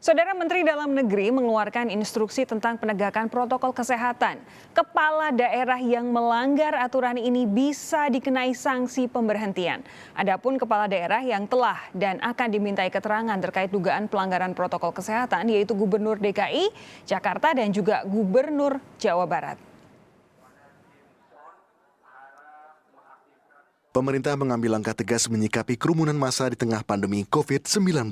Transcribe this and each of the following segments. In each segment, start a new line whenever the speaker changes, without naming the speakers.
Saudara Menteri Dalam Negeri mengeluarkan instruksi tentang penegakan protokol kesehatan. Kepala daerah yang melanggar aturan ini bisa dikenai sanksi pemberhentian. Adapun kepala daerah yang telah dan akan dimintai keterangan terkait dugaan pelanggaran protokol kesehatan yaitu Gubernur DKI, Jakarta dan juga Gubernur Jawa Barat.
Pemerintah mengambil langkah tegas menyikapi kerumunan massa di tengah pandemi COVID-19.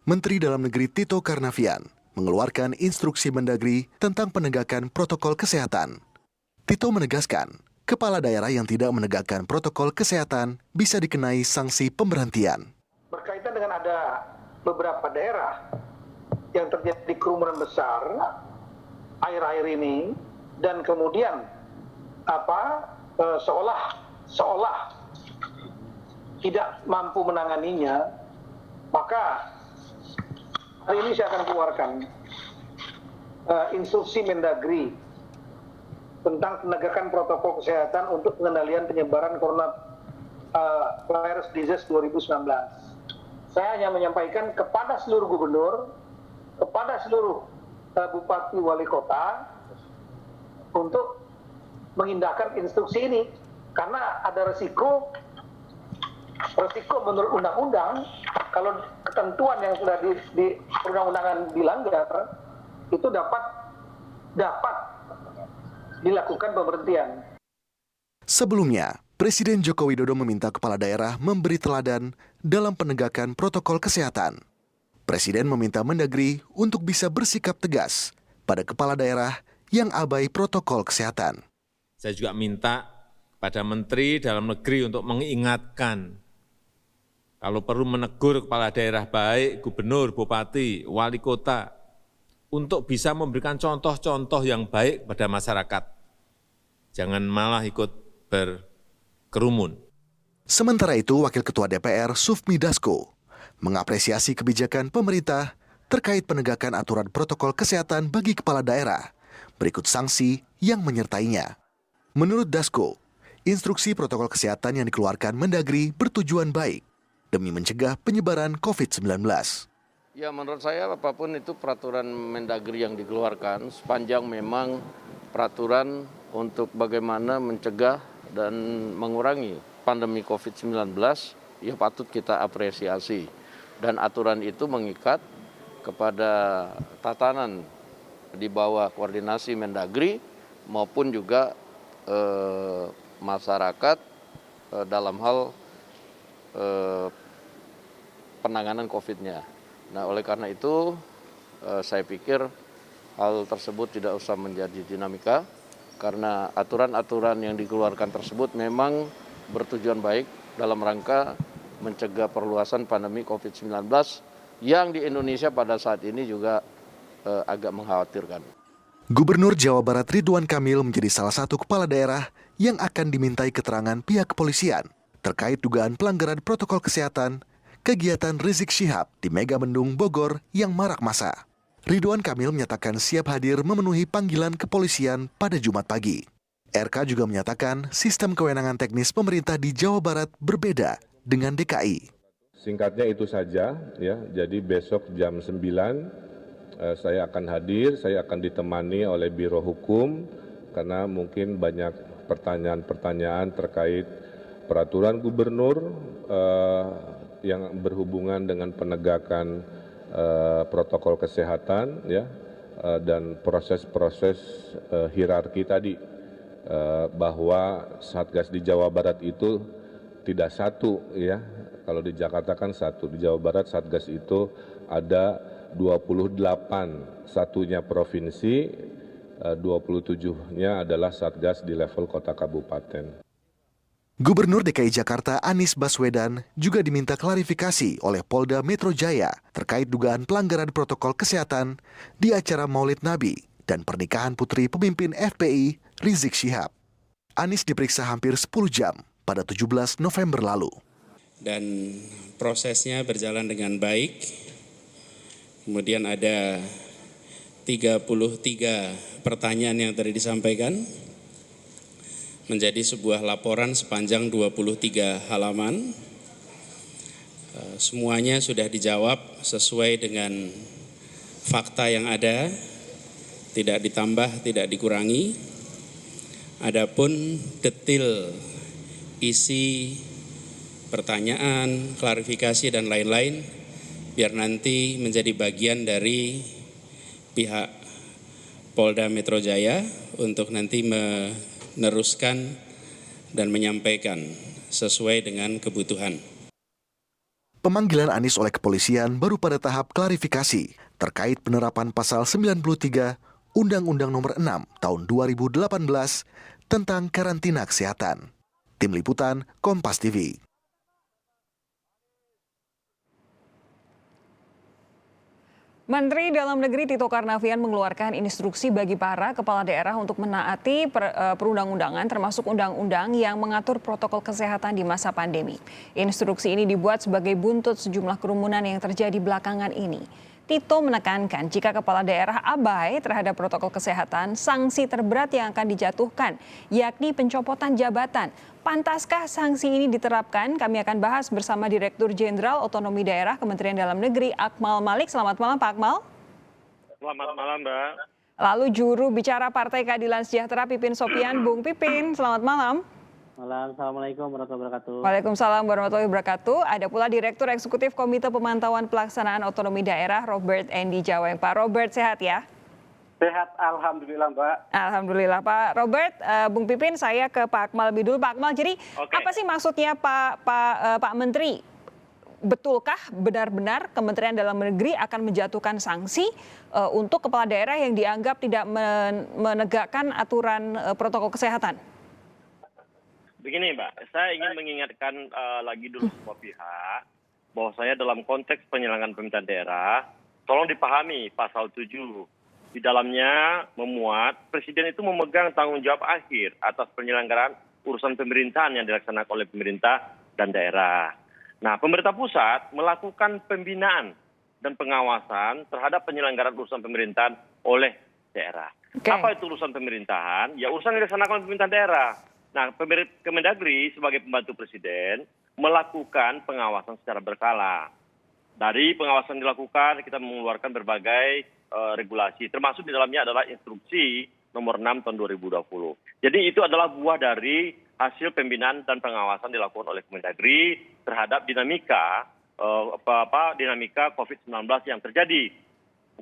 Menteri Dalam Negeri Tito Karnavian mengeluarkan instruksi Mendagri tentang penegakan protokol kesehatan. Tito menegaskan, kepala daerah yang tidak menegakkan protokol kesehatan bisa dikenai sanksi pemberhentian.
Berkaitan dengan ada beberapa daerah yang terjadi kerumunan besar akhir-akhir ini dan kemudian seolah tidak mampu menanganinya, maka hari ini saya akan keluarkan instruksi Mendagri tentang penegakan protokol kesehatan untuk pengendalian penyebaran coronavirus disease 2019. Saya hanya menyampaikan kepada seluruh gubernur, kepada seluruh bupati wali kota untuk mengindahkan instruksi ini karena ada resiko menurut undang-undang. Kalau ketentuan yang sudah di perundang-undangan dilanggar, itu dapat dilakukan pemberhentian.
Sebelumnya, Presiden Joko Widodo meminta kepala daerah memberi teladan dalam penegakan protokol kesehatan. Presiden meminta Mendagri untuk bisa bersikap tegas pada kepala daerah yang abai protokol kesehatan.
Saya juga minta pada Menteri Dalam Negeri untuk mengingatkan kalau perlu menegur kepala daerah baik, gubernur, bupati, wali kota, untuk bisa memberikan contoh-contoh yang baik pada masyarakat. Jangan malah ikut berkerumun.
Sementara itu, Wakil Ketua DPR Sufmi Dasko mengapresiasi kebijakan pemerintah terkait penegakan aturan protokol kesehatan bagi kepala daerah, berikut sanksi yang menyertainya. Menurut Dasko, instruksi protokol kesehatan yang dikeluarkan Mendagri bertujuan baik demi mencegah penyebaran COVID-19.
Ya, menurut saya apapun itu peraturan Mendagri yang dikeluarkan sepanjang memang peraturan untuk bagaimana mencegah dan mengurangi pandemi COVID-19 ya patut kita apresiasi. Dan aturan itu mengikat kepada tatanan di bawah koordinasi Mendagri maupun juga masyarakat dalam hal penanganan COVID-nya. Nah, oleh karena itu saya pikir hal tersebut tidak usah menjadi dinamika karena aturan-aturan yang dikeluarkan tersebut memang bertujuan baik dalam rangka mencegah perluasan pandemi COVID-19 yang di Indonesia pada saat ini juga agak mengkhawatirkan.
Gubernur Jawa Barat Ridwan Kamil menjadi salah satu kepala daerah yang akan dimintai keterangan pihak kepolisian terkait dugaan pelanggaran protokol kesehatan kegiatan Rizik Syihab di Megamendung Bogor yang marak massa. Ridwan Kamil menyatakan siap hadir memenuhi panggilan kepolisian pada Jumat pagi. RK juga menyatakan sistem kewenangan teknis pemerintah di Jawa Barat berbeda dengan DKI.
Singkatnya itu saja ya. Jadi besok jam 9 saya akan hadir, saya akan ditemani oleh Biro Hukum karena mungkin banyak pertanyaan-pertanyaan terkait peraturan gubernur yang berhubungan dengan penegakan protokol kesehatan ya dan proses-proses hierarki tadi bahwa Satgas di Jawa Barat itu tidak satu ya. Kalau di Jakarta kan satu, di Jawa Barat Satgas itu ada 28, satunya provinsi, 27-nya adalah Satgas di level kota kabupaten.
Gubernur DKI Jakarta Anies Baswedan juga diminta klarifikasi oleh Polda Metro Jaya terkait dugaan pelanggaran protokol kesehatan di acara Maulid Nabi dan pernikahan putri pemimpin FPI Rizik Syihab. Anies diperiksa hampir 10 jam pada 17 November lalu.
Dan prosesnya berjalan dengan baik. Kemudian ada 33 pertanyaan yang tadi disampaikan. Menjadi sebuah laporan sepanjang 23 halaman. Semuanya sudah dijawab sesuai dengan fakta yang ada, tidak ditambah, tidak dikurangi. Adapun detail isi pertanyaan, klarifikasi dan lain-lain biar nanti menjadi bagian dari pihak Polda Metro Jaya untuk nanti meneruskan dan menyampaikan sesuai dengan kebutuhan.
Pemanggilan Anies oleh kepolisian baru pada tahap klarifikasi terkait penerapan pasal 93 Undang-Undang Nomor 6 Tahun 2018 tentang karantina kesehatan. Tim Liputan, Kompas TV.
Menteri Dalam Negeri Tito Karnavian mengeluarkan instruksi bagi para kepala daerah untuk menaati perundang-undangan termasuk undang-undang yang mengatur protokol kesehatan di masa pandemi. Instruksi ini dibuat sebagai buntut sejumlah kerumunan yang terjadi belakangan ini. Tito menekankan jika kepala daerah abai terhadap protokol kesehatan, sanksi terberat yang akan dijatuhkan, yakni pencopotan jabatan. Pantaskah sanksi ini diterapkan? Kami akan bahas bersama Direktur Jenderal Otonomi Daerah Kementerian Dalam Negeri, Akmal Malik. Selamat malam, Pak Akmal.
Selamat malam, Mbak.
Lalu juru bicara Partai Keadilan Sejahtera, Pipin Sopian. Bung Pipin, selamat malam.
Malam, Assalamualaikum warahmatullahi wabarakatuh.
Waalaikumsalam warahmatullahi wabarakatuh. Ada pula Direktur Eksekutif Komite Pemantauan Pelaksanaan Otonomi Daerah, Robert Endi Jaweng. Pak Robert, sehat ya?
Sehat, alhamdulillah, Mbak.
Alhamdulillah, Pak Robert. Bung Pipin, saya ke Pak Akmal lebih dulu. Pak Akmal, jadi apa sih maksudnya Pak Menteri? Betulkah benar-benar Kementerian Dalam Negeri akan menjatuhkan sanksi untuk kepala daerah yang dianggap tidak menegakkan aturan protokol kesehatan?
Begini, Mbak, saya ingin mengingatkan lagi dulu semua pihak bahwa saya dalam konteks penyelenggaraan pemerintahan daerah, tolong dipahami pasal 7. Di dalamnya memuat Presiden itu memegang tanggung jawab akhir atas penyelenggaraan urusan pemerintahan yang dilaksanakan oleh pemerintah dan daerah. Nah, pemerintah pusat melakukan pembinaan dan pengawasan terhadap penyelenggaraan urusan pemerintahan oleh daerah.
Okay.
Apa itu urusan pemerintahan? Ya urusan yang dilaksanakan oleh pemerintahan daerah. Nah, Kemendagri sebagai pembantu Presiden melakukan pengawasan secara berkala. Dari pengawasan dilakukan, kita mengeluarkan berbagai regulasi, termasuk di dalamnya adalah instruksi nomor 6 tahun 2020. Jadi itu adalah buah dari hasil pembinaan dan pengawasan dilakukan oleh Kemendagri terhadap dinamika dinamika COVID-19 yang terjadi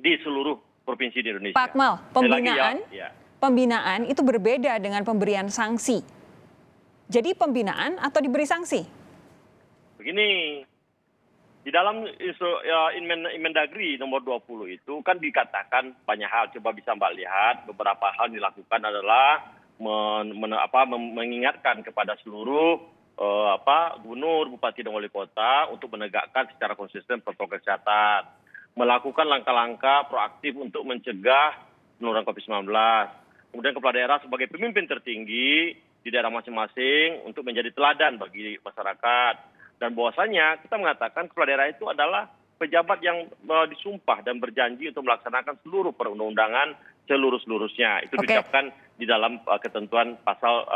di seluruh provinsi di Indonesia.
Pak Akmal, pembinaan itu berbeda dengan pemberian sanksi. Jadi pembinaan atau diberi sanksi? Begini,
di dalam Inmendagri nomor 20 itu kan dikatakan banyak hal. Coba bisa Mbak lihat, beberapa hal dilakukan adalah mengingatkan kepada seluruh gubernur, bupati dan wali kota untuk menegakkan secara konsisten protokol kesehatan, melakukan langkah-langkah proaktif untuk mencegah penularan COVID-19. Kemudian kepala daerah sebagai pemimpin tertinggi di daerah masing-masing untuk menjadi teladan bagi masyarakat. Dan bahwasanya kita mengatakan kepala daerah itu adalah pejabat yang disumpah dan berjanji untuk melaksanakan seluruh perundang-undangan seluruh-seluruhnya. Itu diucapkan di dalam ketentuan pasal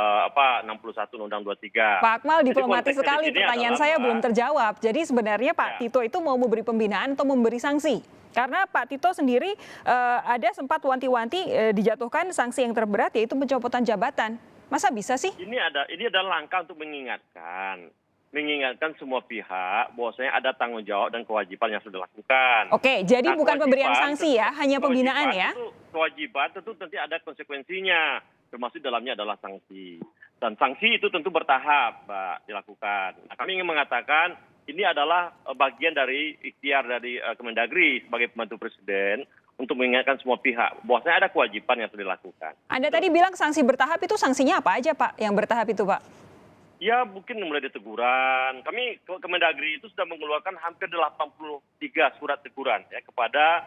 61 Undang 23.
Pak Akmal, diplomatis sekali, pertanyaan saya belum terjawab. Jadi sebenarnya Pak Tito itu mau memberi pembinaan atau memberi sanksi? Karena Pak Tito sendiri ada sempat wanti-wanti dijatuhkan sanksi yang terberat, yaitu pencopotan jabatan. Masa bisa sih?
Ini adalah langkah untuk mengingatkan semua pihak bahwasanya ada tanggung jawab dan kewajiban yang sudah dilakukan.
Oke, jadi bukan pemberian sanksi ya, hanya pembinaan ya?
Kewajiban tentu nanti ada konsekuensinya, termasuk dalamnya adalah sanksi. Dan sanksi itu tentu bertahap, Mbak, dilakukan. Nah, kami ingin mengatakan ini adalah bagian dari ikhtiar dari Kemendagri sebagai pembantu Presiden untuk mengingatkan semua pihak bahwasanya ada kewajiban yang sudah dilakukan. Anda
tadi bilang sanksi bertahap, itu sanksinya apa aja, Pak, yang bertahap itu, Pak?
Ya, mungkin mulai dari teguran. Kami Kemendagri itu sudah mengeluarkan hampir 83 surat teguran ya kepada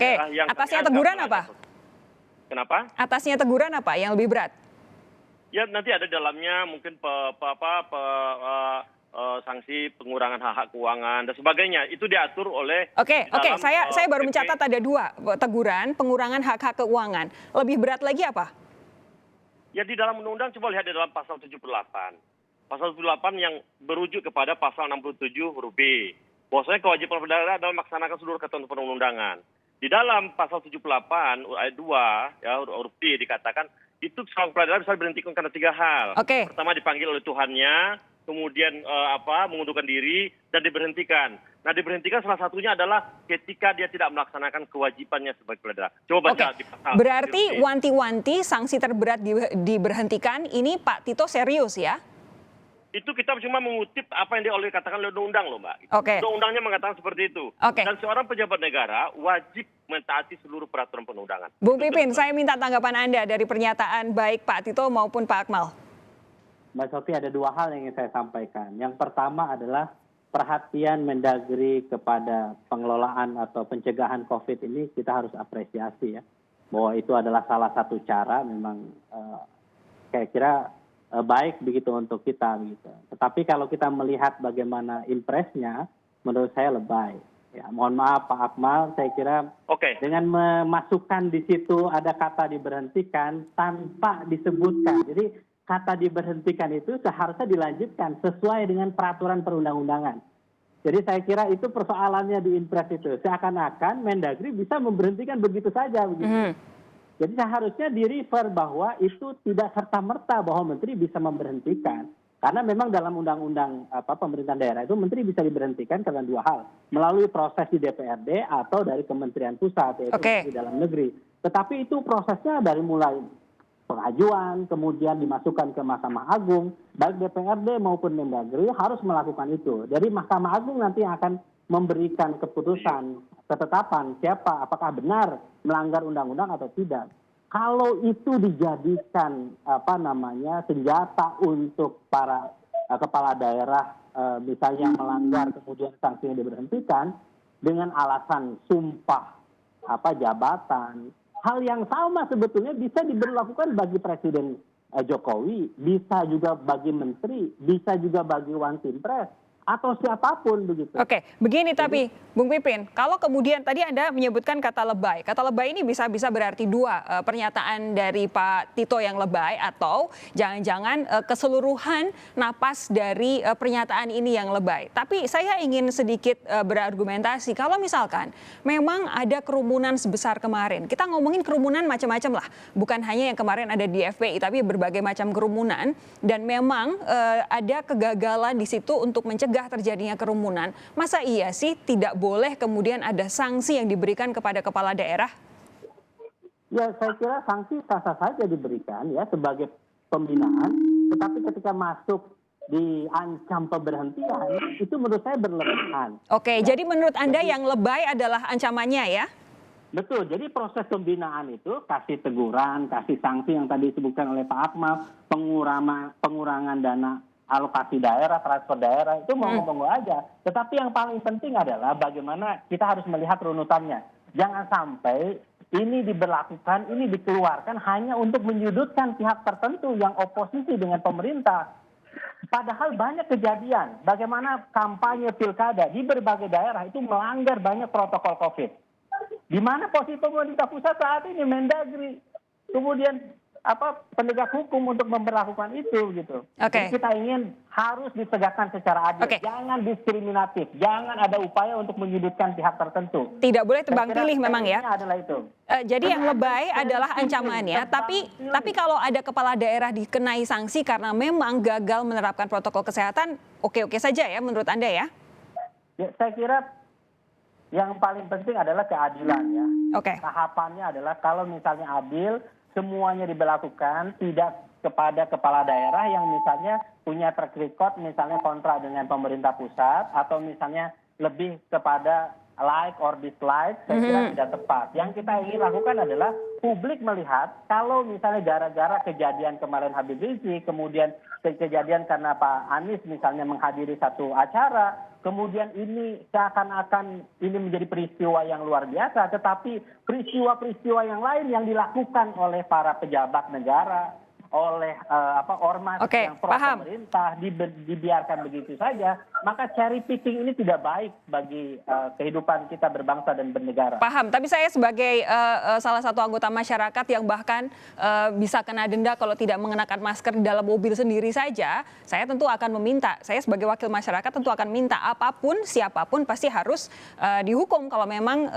daerah yang
atasnya teguran apa?
Kenapa?
Atasnya teguran apa yang lebih berat?
Ya, nanti ada dalamnya mungkin sanksi pengurangan hak-hak keuangan dan sebagainya. Itu diatur oleh
saya baru mencatat ada 2 teguran, pengurangan hak-hak keuangan. Lebih berat lagi apa?
Ya, di dalam undang-undang coba lihat di dalam pasal 78. Pasal 78 yang berujuk kepada pasal 67 huruf B. Bahwasanya kewajiban daerah adalah melaksanakan seluruh ketentuan perundang-undangan. Di dalam pasal 78 ayat 2 ya huruf D dikatakan itu seorang kepala daerah bisa diberhentikan karena 3 hal.
Oke.
Pertama dipanggil oleh Tuhannya, kemudian mengundurkan diri dan diberhentikan. Nah, diberhentikan salah satunya adalah ketika dia tidak melaksanakan kewajibannya sebagai kepala daerah. Coba baca di pasal.
Berarti wanti-wanti sanksi terberat diberhentikan ini Pak Tito serius ya?
Itu kita cuma mengutip apa yang dikatakan oleh undang-undang loh Mbak.
Oke.
Undang-undangnya mengatakan seperti itu.
Oke.
Dan seorang pejabat negara wajib mentaati seluruh peraturan perundangan.
Bung Pipin, saya minta tanggapan Anda dari pernyataan baik Pak Tito maupun Pak Akmal.
Mbak Sofi, ada 2 hal yang ingin saya sampaikan. Yang pertama adalah perhatian Mendagri kepada pengelolaan atau pencegahan COVID ini kita harus apresiasi ya. Bahwa itu adalah salah satu cara memang saya kira baik begitu untuk kita gitu. Tetapi kalau kita melihat bagaimana impresnya, menurut saya lebay. Ya, mohon maaf Pak Akmal, saya kira dengan memasukkan di situ ada kata diberhentikan tanpa disebutkan. Jadi kata diberhentikan itu seharusnya dilanjutkan sesuai dengan peraturan perundang-undangan. Jadi saya kira itu persoalannya di impres itu. Seakan-akan Mendagri bisa memberhentikan begitu saja begitu. Jadi seharusnya di-refer bahwa itu tidak serta-merta bahwa menteri bisa memberhentikan. Karena memang dalam undang-undang pemerintahan daerah itu menteri bisa diberhentikan karena 2 hal. Melalui proses di DPRD atau dari Kementerian Pusat, yaitu di dalam negeri. Tetapi itu prosesnya dari mulai pengajuan, kemudian dimasukkan ke Mahkamah Agung, baik DPRD maupun Mendagri harus melakukan itu. Jadi Mahkamah Agung nanti akan memberikan keputusan, ketetapan siapa, apakah benar melanggar undang-undang atau tidak. Kalau itu dijadikan senjata untuk para kepala daerah misalnya melanggar kemudian sanksinya diberhentikan dengan alasan sumpah jabatan, hal yang sama sebetulnya bisa diberlakukan bagi Presiden Jokowi, bisa juga bagi menteri, bisa juga bagi Wantimpres atau siapapun begitu.
Oke, begini tapi Bung Pipin, kalau kemudian tadi Anda menyebutkan kata lebay. Kata lebay ini bisa berarti 2, pernyataan dari Pak Tito yang lebay atau jangan-jangan keseluruhan napas dari pernyataan ini yang lebay. Tapi saya ingin sedikit berargumentasi. Kalau misalkan memang ada kerumunan sebesar kemarin, kita ngomongin kerumunan macam-macam lah. Bukan hanya yang kemarin ada di FPI, tapi berbagai macam kerumunan. Dan memang ada kegagalan di situ untuk mencegah terjadinya kerumunan. Masa iya sih tidak boleh kemudian ada sanksi yang diberikan kepada kepala daerah?
Ya, saya kira sanksi sah-sah saja diberikan ya sebagai pembinaan, tetapi ketika masuk diancam pemberhentian itu menurut saya berlebihan.
Oke, jadi menurut Anda yang lebay adalah ancamannya ya?
Betul, jadi proses pembinaan itu kasih teguran, kasih sanksi yang tadi disebutkan oleh Pak Akmal, pengurangan dana alokasi daerah, transfer daerah, itu monggo-monggo aja. Tetapi yang paling penting adalah bagaimana kita harus melihat runutannya. Jangan sampai ini diberlakukan, ini dikeluarkan hanya untuk menyudutkan pihak tertentu yang oposisi dengan pemerintah. Padahal banyak kejadian bagaimana kampanye pilkada di berbagai daerah itu melanggar banyak protokol COVID. Di mana posisi pemerintah pusat saat ini Mendagri, kemudian penegak hukum untuk memperlakukan itu gitu. Jadi kita ingin harus ditegakkan secara adil, jangan diskriminatif, jangan ada upaya untuk menyudutkan pihak tertentu.
Tidak boleh tebang pilih memang ya.
Adalah itu.
Jadi yang lebay adalah ancamannya, tapi kalau ada kepala daerah dikenai sanksi karena memang gagal menerapkan protokol kesehatan, oke-oke saja ya menurut Anda ya?
Ya, saya kira yang paling penting adalah keadilan ya. Tahapannya adalah kalau misalnya adil, semuanya diberlakukan, tidak kepada kepala daerah yang misalnya punya track record misalnya kontra dengan pemerintah pusat atau misalnya lebih kepada like or dislike, saya kira tidak tepat. Yang kita ingin lakukan adalah publik melihat kalau misalnya gara-gara kejadian kemarin Habib Rizik, kemudian kejadian karena Pak Anies misalnya menghadiri satu acara, kemudian ini seakan-akan ini menjadi peristiwa yang luar biasa, tetapi peristiwa-peristiwa yang lain yang dilakukan oleh para pejabat negara, oleh ormas yang pro pemerintah dibiarkan begitu saja, maka cherry picking ini tidak baik bagi kehidupan kita berbangsa dan bernegara.
Paham, tapi saya sebagai salah satu anggota masyarakat yang bahkan bisa kena denda kalau tidak mengenakan masker di dalam mobil sendiri saja, saya tentu akan meminta, saya sebagai wakil masyarakat tentu akan minta apapun, siapapun pasti harus dihukum kalau memang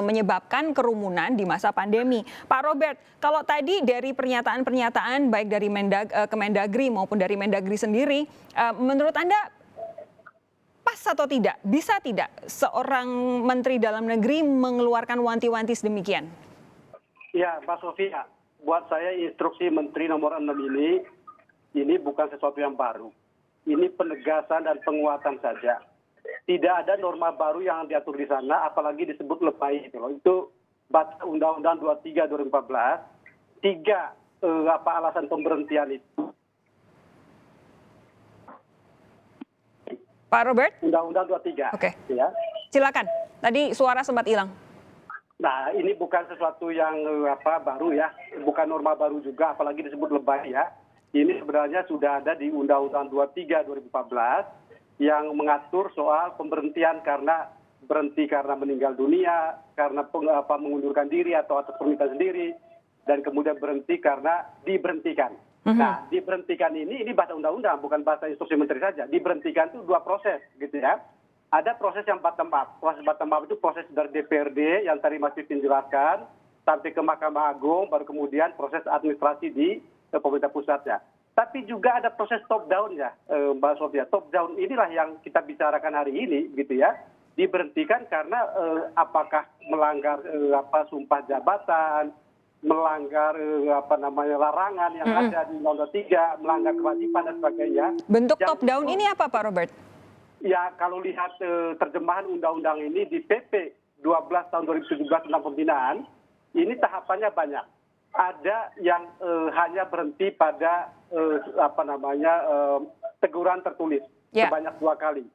menyebabkan kerumunan di masa pandemi. Pak Robert, kalau tadi dari pernyataan-pernyataan baik dari Kemendagri maupun dari Mendagri sendiri, menurut Anda pas atau tidak, bisa tidak seorang Menteri Dalam Negeri mengeluarkan wanti-wanti sedemikian?
Ya, Mbak Sofia, buat saya instruksi Menteri nomor 6 ini bukan sesuatu yang baru. Ini penegasan dan penguatan saja. Tidak ada norma baru yang diatur di sana, apalagi disebut lebay itu loh. Itu baca Undang-Undang 23 2014, 3 alasan pemberhentian itu.
Pak Robert?
Undang-Undang 23.
Oke.
Ya.
Silakan. Tadi suara sempat hilang.
Nah, ini bukan sesuatu yang baru ya, bukan norma baru juga, apalagi disebut lebay ya. Ini sebenarnya sudah ada di Undang-Undang 23 2014 yang mengatur soal pemberhentian karena berhenti karena meninggal dunia, karena mengundurkan diri atau atas permintaan sendiri, dan kemudian berhenti karena diberhentikan. Nah, diberhentikan ini bahasa undang-undang, bukan bahasa instruksi menteri saja. Diberhentikan itu 2 proses, gitu ya. Ada proses yang bottom up. Proses bottom up itu proses dari DPRD yang tadi Mas Pipin jelaskan, sampai ke Mahkamah Agung, baru kemudian proses administrasi di pemerintah pusat ya. Tapi juga ada proses top down ya, Mbak Sofia. Top down inilah yang kita bicarakan hari ini, gitu ya. Diberhentikan karena apakah melanggar sumpah jabatan, melanggar larangan yang ada di Undang-Undang 3, melanggar kewajiban dan sebagainya.
Bentuk top down ini apa Pak Robert?
Ya, kalau lihat terjemahan undang-undang ini di PP 12 tahun 2017 tentang pembinaan, ini tahapannya banyak. Ada yang hanya berhenti pada teguran tertulis sebanyak 2 kali.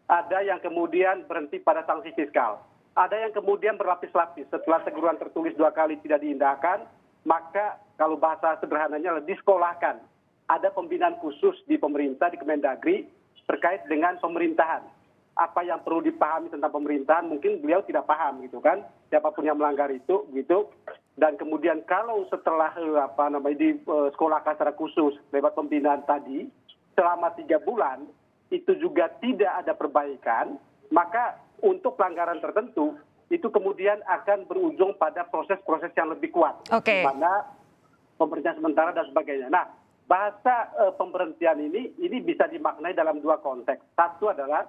Ada yang kemudian berhenti pada sanksi fiskal. Ada yang kemudian berlapis-lapis. Setelah teguran tertulis 2 kali tidak diindahkan, maka kalau bahasa sederhananya disekolahkan. Ada pembinaan khusus di pemerintah, di Kemendagri, terkait dengan pemerintahan. Apa yang perlu dipahami tentang pemerintahan, mungkin beliau tidak paham gitu kan. Siapapun yang melanggar itu, gitu. Dan kemudian kalau setelah disekolahkan secara khusus lewat pembinaan tadi, selama 3 bulan, itu juga tidak ada perbaikan, maka untuk pelanggaran tertentu itu kemudian akan berujung pada proses-proses yang lebih kuat, di mana pemberhentian sementara dan sebagainya. Nah, bahasa pemberhentian ini bisa dimaknai dalam 2 konteks. Satu adalah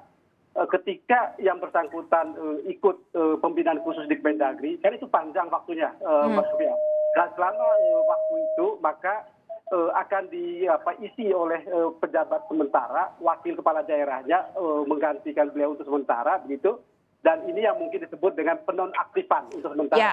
ketika yang bersangkutan ikut pembinaan khusus di Kemendagri, kan itu panjang waktunya, Mas Surya. Dan selama waktu itu maka akan diisi oleh pejabat sementara, wakil kepala daerahnya menggantikan beliau untuk sementara, begitu. Dan ini yang mungkin disebut dengan penonaktifan untuk sementara ya.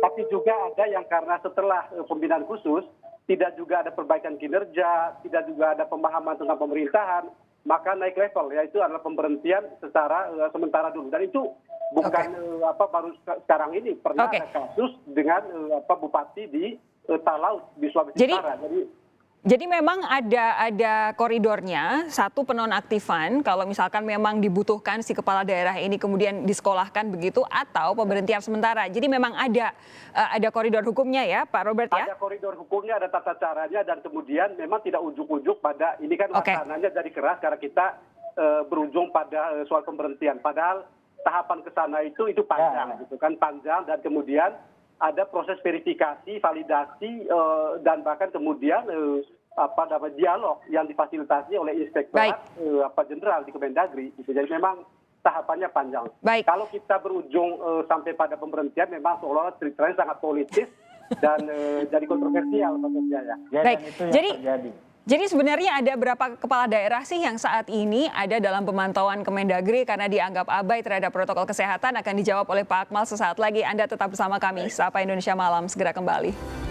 Tapi juga ada yang karena setelah pembinaan khusus, tidak juga ada perbaikan kinerja, tidak juga ada pemahaman tentang pemerintahan, maka naik level, yaitu adalah pemberhentian secara sementara dulu. Dan itu bukan baru sekarang ini, pernah ada kasus dengan bupati di Talaut di Sulawesi Utara.
Jadi memang ada koridornya, satu penonaktifan kalau misalkan memang dibutuhkan si kepala daerah ini kemudian disekolahkan begitu, atau pemberhentian sementara. Jadi memang ada koridor hukumnya ya Pak Robert ya?
Ada koridor hukumnya, ada tata caranya, dan kemudian memang tidak ujuk-ujuk pada ini kan wacananya jadi keras karena kita berujung pada soal pemberhentian. Padahal tahapan ke sana itu panjang gitu kan, panjang, dan kemudian ada proses verifikasi, validasi, dan bahkan kemudian dialog yang difasilitasi oleh Inspektorat Jenderal di Kemendagri. Jadi memang tahapannya panjang. Kalau kita berujung sampai pada pemberhentian, memang seolah-olah ceritanya sangat politis dan jadi kontroversial maksudnya ya.
Baik, jadi sebenarnya ada berapa kepala daerah sih yang saat ini ada dalam pemantauan Kemendagri karena dianggap abai terhadap protokol kesehatan? Akan dijawab oleh Pak Akmal sesaat lagi. Anda tetap bersama kami, Sapa Indonesia Malam segera kembali.